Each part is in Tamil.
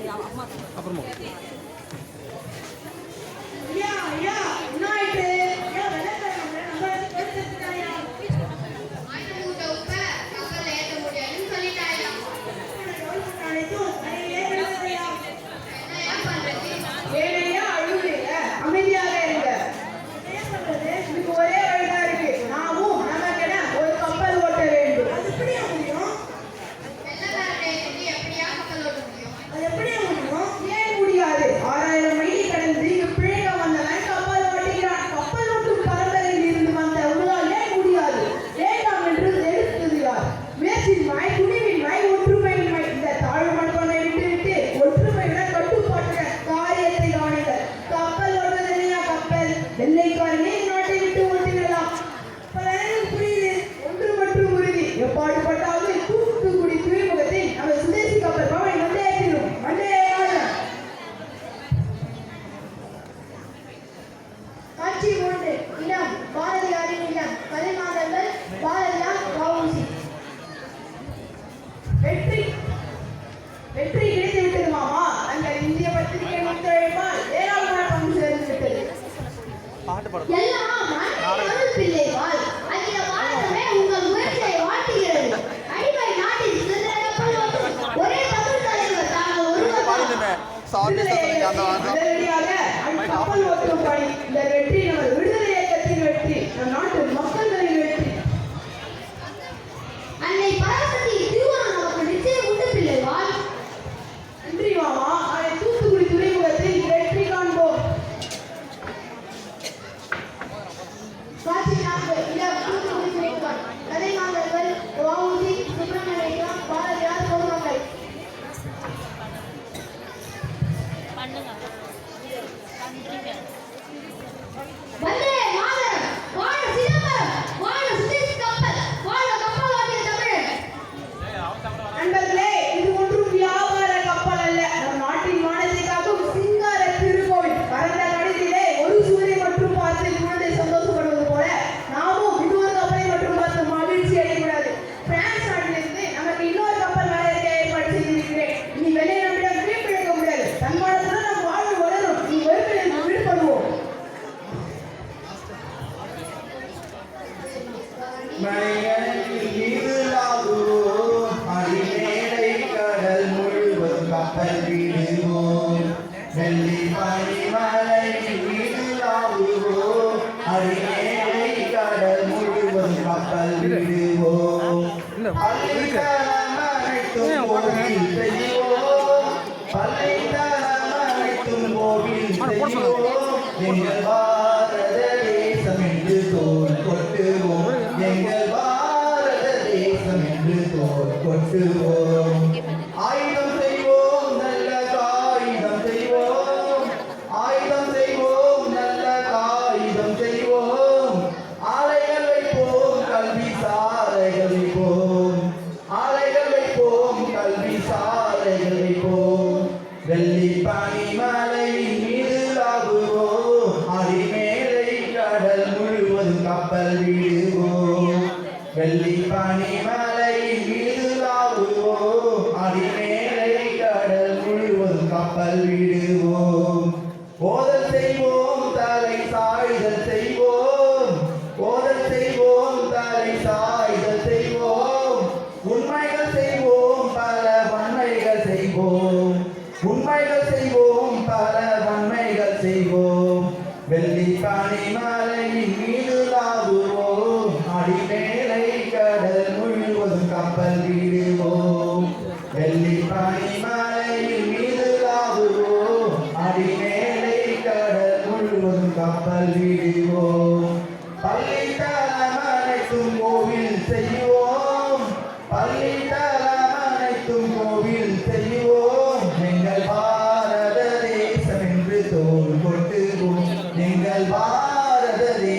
அப்புறமா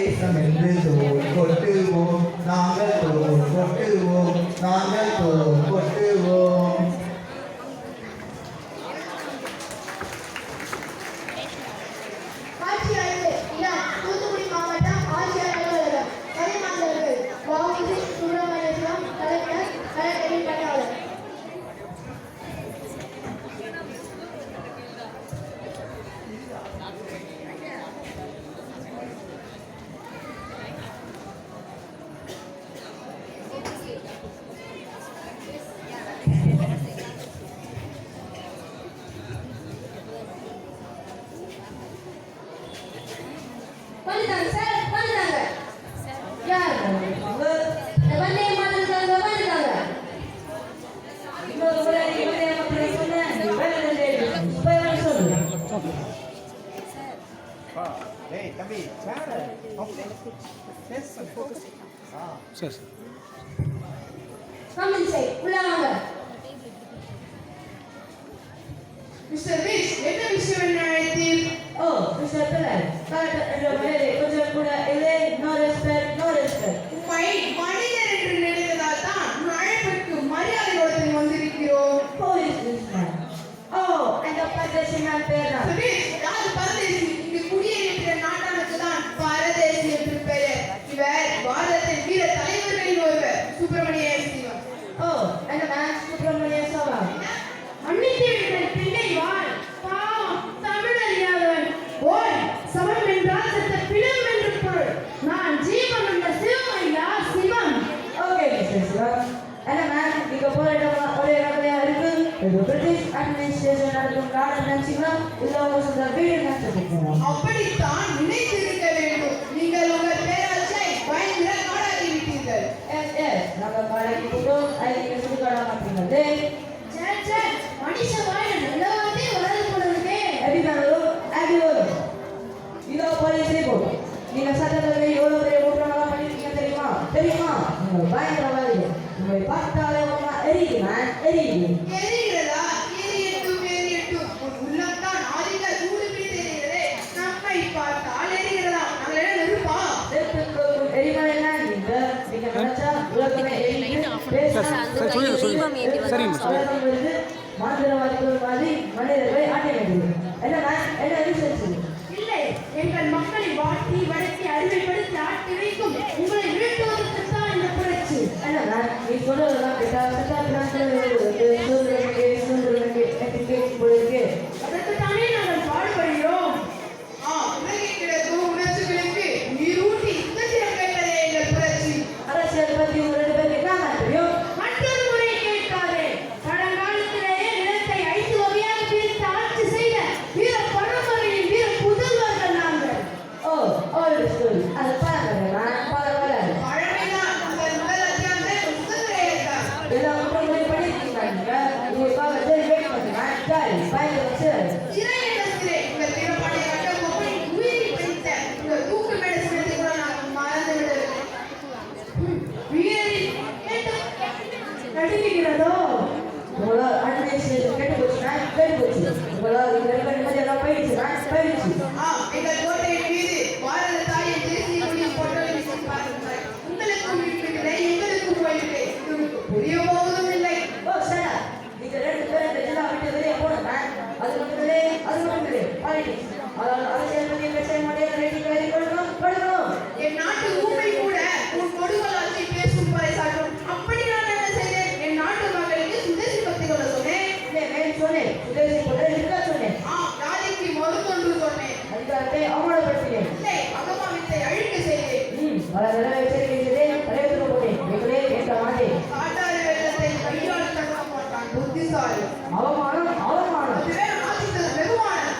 Based வந்துட்டாங்க சார், வந்துட்டாங்க. யார் வந்தே மாதத்துக்காக வந்துட்டாங்க. இன்னொரு முறை வந்தே மாதத்தை சொன்னேன். வேலை சொல்லு. டேய் தம்பி sir okay yes sir sir comment செய் உள்ள வாங்க. மிஸ்டர் பீச் என்ன விஷயம் என்ன அழைத்தீர்? ஓ மிஸ்டர் பிள்ளை கரெக்ட் என்ற மனிதரை கொஞ்சம் கூட இல்லை. No respect, no respect. உம்மை மனிதர் என்று நினைத்ததால் தான் அழைப்புக்கு மரியாதை கொடுத்து வந்திருக்கிறோம். Police mister. ஓ அந்த பரதேசியான பேர் தான். பீச் யார் பரதேசி? இங்கு குடியேறிய நாட்டானுக்கு தான் பரதேசி என்று பெயர். இவர் பாரதத்தின் வீர தலைவர்களில் ஒருவர், சுப்பிரமணிய சிவம். ஓ அந்த மேன் சுப்பிரமணிய சிவா. மன்னித்து விடுங்கள் பிள்ளை வாழ். பாவம் தமிழ் அறியாதவன். ஓய் சமம் என்றால் செத்த பிணம் என்று பொருள். நான் ஜீவன் என்ற சிவம் ஐயா, சிவம். Okay mister Siva. அந்த மேன் நீங்க போற இடம் ஒரே இடத்துலயா இருக்கு. இது பிரிட்டிஷ் அட்மினிஸ்ட்ரேஷன் நடக்கும் கார்டன் நினைச்சீங்களா இல்ல உங்க சொந்த வீடு நினைச்சிருக்கீங்களா? அப்படித்தான் நினைத்திருக்க வேண்டும். நீங்கள் உங்கள் பேராசை பயங்கர காடாக்கி விட்டீர்கள். எஸ் எஸ் நம்ம காலைக்கு போட்டோம். அதுக்கு சுடுகாடா மாட்டீங்க. சே மனுஷ வாயில நல்லவாதே வராது போல இருக்கே. அடிக்காரோ அடியோ இதோ போலீஸ் ரிப்போர்ட். நீங்க சட்டத்தில் எவ்வளவு பெரிய குற்றமெல்லாம் பண்ணிருக்கீங்க தெரியுமா? தெரியுமா? நீங்கள் பயங்கரவாதி. உங்களை பார்த்தாலே உங்க எரியுமா? எரியுது. எரிகிறதா? எரியட்டும். உன் உள்ளம்தான் ஆதிக்க சூடு பிடித்திருக்கிறதே. நம்மை பார்த்தால் எரிகிறதா? நாங்கள் என்ன நெருப்பா? எரிமா என்ன? நீங்க நினைச்சா உலகமே எரியுது. மந்திரவாதிகள் மாதிரி மனிதர்களை ஆட்ட வேண்டியது. என்ன ரிசர்ச்? இல்லை, எங்கள் மக்களை வாட்டி வடக்கி அடிமைப்படுத்தி ஆட்டி வைக்கும் உங்களை வீழ்த்துவதற்கு தான் இந்த புரட்சி. என்ன நீ சொல்றதெல்லாம் கேட்டா அதற்கு தானே நாங்கள் பாடுபடுகிறோம். உலகை கிடக்கும் உணர்ச்சிகளுக்கு உயிரூட்டி சுதந்திரம் கேட்பதே எங்கள் புரட்சி. அரசியல் பத்தி ஒரு 2 பேருக்கு என்ன தெரியும்? மற்றொரு முறை கேட்காதே. பழங்காலத்திலேயே நிலத்தை 5 வகையாக பிரித்து ஆட்சி செய்த வீர பரம்பரையின் வீர புதல்வர்கள் நாங்கள். ஓ ஓல்டு ஸ்டோரி. அது பழமைதான். பழமைதான். முதல் அத்தியாயமே சுதந்திர இயக்கம். எல்லாம் குற்றங்களை பண்ணிருக்கீங்க. நீங்க பார்க்க வெயிட் பண்ணுங்க. பயங்கர சிறை என்ற சிறை. உங்கள் வீரப்பாடைய கட்டபொம்மனை உயிரை பறித்த உங்கள் தூக்கு மேடை சிறத்தை கூட நாங்கள் மறந்து விடவில்லை. வீரரின் நடுங்குகிறதோ? உங்களால் அட்மினிஸ்ட்ரேஷன் கெட்டு போச்சுன்னா கெட்டு போச்சு. உங்களால் எல்லாம் போயிடுச்சு. எங்கள் கோட்டையின் மீது பாரத தாயின் தேசிய கொடியை போட்டோவை வீசி பாருங்கள். உங்களுக்கும் இருக்கிறது, எங்களுக்கும் போயிட்டு புரிய போவதும் இல்லை. ஓ சார், நீங்க 2 பேரும் இந்த ஜில்லா விட்டு வெளியே போடுங்க. அது மட்டும் இல்லை பாலிடிக்ஸ். அரசியல் பற்றி பேச மாட்டேன். ரேட்டிங் வேலை கொடுக்கணும். என் நாட்டு ஊமை கூட உன் கொடுங்கலாட்சி பேசும் பறை சாட்டும். அப்படி நான் என்ன செய்தேன்? என் நாட்டு மக்களுக்கு சுதேசி பக்தி கொள்ள சொன்னேன். சொன்னேன் சுதேசி கொள்ள சொன்னேன். ஜாதிக்கு மறுத்தொன்று சொன்னேன். அதிகாரத்தை அவமானப்படுத்தினேன். இல்லை, அகமானத்தை அழிக்க செய்தேன். பல தடவை எச்சரிக்கைக்கிறேன். தலைவருக்கு போட்டேன். எங்களே கேட்க மாட்டேன். காட்டாறு வெள்ளத்தை கையால் தடுக்க மாட்டான் புத்திசாலி. அவமானம் அதுவே ஆதித்தது வெகுமானம்.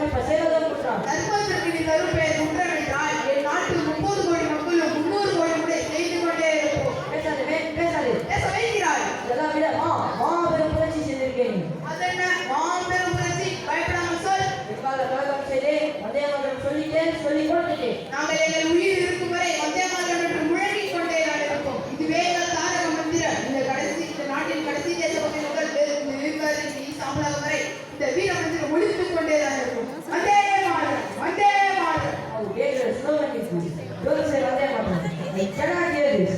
இப்ப செய்வதும் குற்றம். தர்மத்திற்கு நீ தரும் பெயர் குற்றம் என்றால் என் நாட்டில் 30 கோடி மக்களும் 300 கோடி முறை செய்து கொண்டே இருப்போம். பேசாது பேச வைக்கிறாய். இதெல்லாம் விட மாபெரும் புரட்சி செய்திருக்கேன். அதென்ன மாபெரும் புரட்சி? பயப்படாமல் சொல். எங்கால கழகம் செய்தே வந்தே மாதரம் சொல்லிக் கொடுத்துட்டேன். நாங்கள் எங்கள் உயிர் இருக்கும் வரை வந்தே மாதரம் என்று முழங்கிக் கொண்டே தான் இருப்போம். இதுவே எங்கள் தாரக மந்திரம். இந்த நாட்டின் கடைசி தேசபக்தி மக்கள் நீ சாம்பலாகும் வரை இந்த வீர மந்திரம் ஒழித்துக் கொண்டே தான் இருக்கும். Vande Mataram, Vande Mataram. Oh, dangerous. No one is good. Don't say Vande Mataram. I cannot hear this.